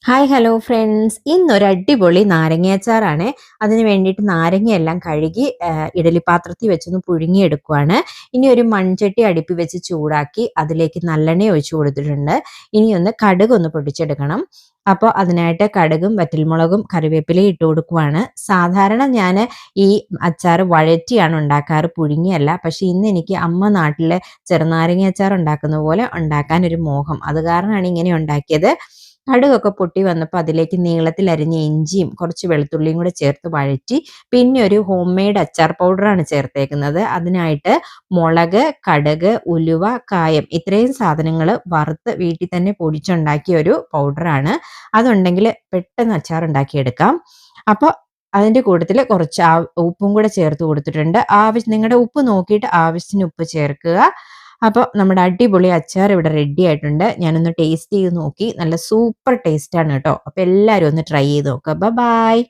Hi hello friends, ഇന്നൊരു അടിപൊളി നാരങ്ങയച്ചാറാണ്. അതിന് വേണ്ടിയിട്ട് നാരങ്ങയെല്ലാം കഴുകി ഇഡലി പാത്രത്തിൽ വെച്ചൊന്ന് പുഴുങ്ങിയെടുക്കുവാണ്. ഇനി ഒരു മൺചട്ടി അടുപ്പി വെച്ച് ചൂടാക്കി അതിലേക്ക് നല്ലെണ്ണ ഒഴിച്ചു കൊടുത്തിട്ടുണ്ട്. ഇനി ഒന്ന് കടുകൊന്ന് പൊട്ടിച്ചെടുക്കണം. അപ്പോൾ അതിനായിട്ട് കടുകും വറ്റൽമുളകും കറിവേപ്പിലയും ഇട്ട് കൊടുക്കുവാണ്. സാധാരണ ഞാൻ ഈ അച്ചാർ വഴറ്റിയാണ് ഉണ്ടാക്കാറ്, പുഴുങ്ങിയല്ല. പക്ഷേ ഇന്ന് എനിക്ക് അമ്മ നാട്ടിലെ ചെറുനാരങ്ങ അച്ചാർ ഉണ്ടാക്കുന്ന പോലെ ഉണ്ടാക്കാൻ ഒരു മോഹം, അത് കാരണമാണ് ഇങ്ങനെ ഉണ്ടാക്കിയത്. കടുകൊക്കെ പൊട്ടി വന്നപ്പോൾ അതിലേക്ക് നീളത്തിൽ അരിഞ്ഞ ഇഞ്ചിയും കുറച്ച് വെളുത്തുള്ളിയും കൂടെ ചേർത്ത് വഴറ്റി, പിന്നെ ഒരു ഹോം മെയ്ഡ് അച്ചാർ പൗഡറാണ് ചേർത്തേക്കുന്നത്. അതിനായിട്ട് മുളക്, കടുക്, ഉലുവ, കായം ഇത്രയും സാധനങ്ങൾ വറുത്ത് വീട്ടിൽ തന്നെ പൊടിച്ചുണ്ടാക്കിയ ഒരു പൗഡറാണ്. അതുണ്ടെങ്കിൽ പെട്ടെന്ന് അച്ചാർ ഉണ്ടാക്കിയെടുക്കാം. അപ്പോൾ അതിൻ്റെ കൂട്ടത്തിൽ കുറച്ച് ഉപ്പും കൂടെ ചേർത്ത് കൊടുത്തിട്ടുണ്ട്. നിങ്ങളുടെ ഉപ്പ് നോക്കിയിട്ട് ആവശ്യത്തിന് ഉപ്പ് ചേർക്കുക. അപ്പോൾ നമ്മുടെ അടിപൊളി അച്ചാർ ഇവിടെ റെഡി ആയിട്ടുണ്ട്. ഞാനൊന്ന് ടേസ്റ്റ് ചെയ്ത് നോക്കി. നല്ല സൂപ്പർ ടേസ്റ്റ് ആണ് കേട്ടോ. അപ്പോൾ എല്ലാവരും ഒന്ന് ട്രൈ ചെയ്ത് നോക്കുക. ബൈ.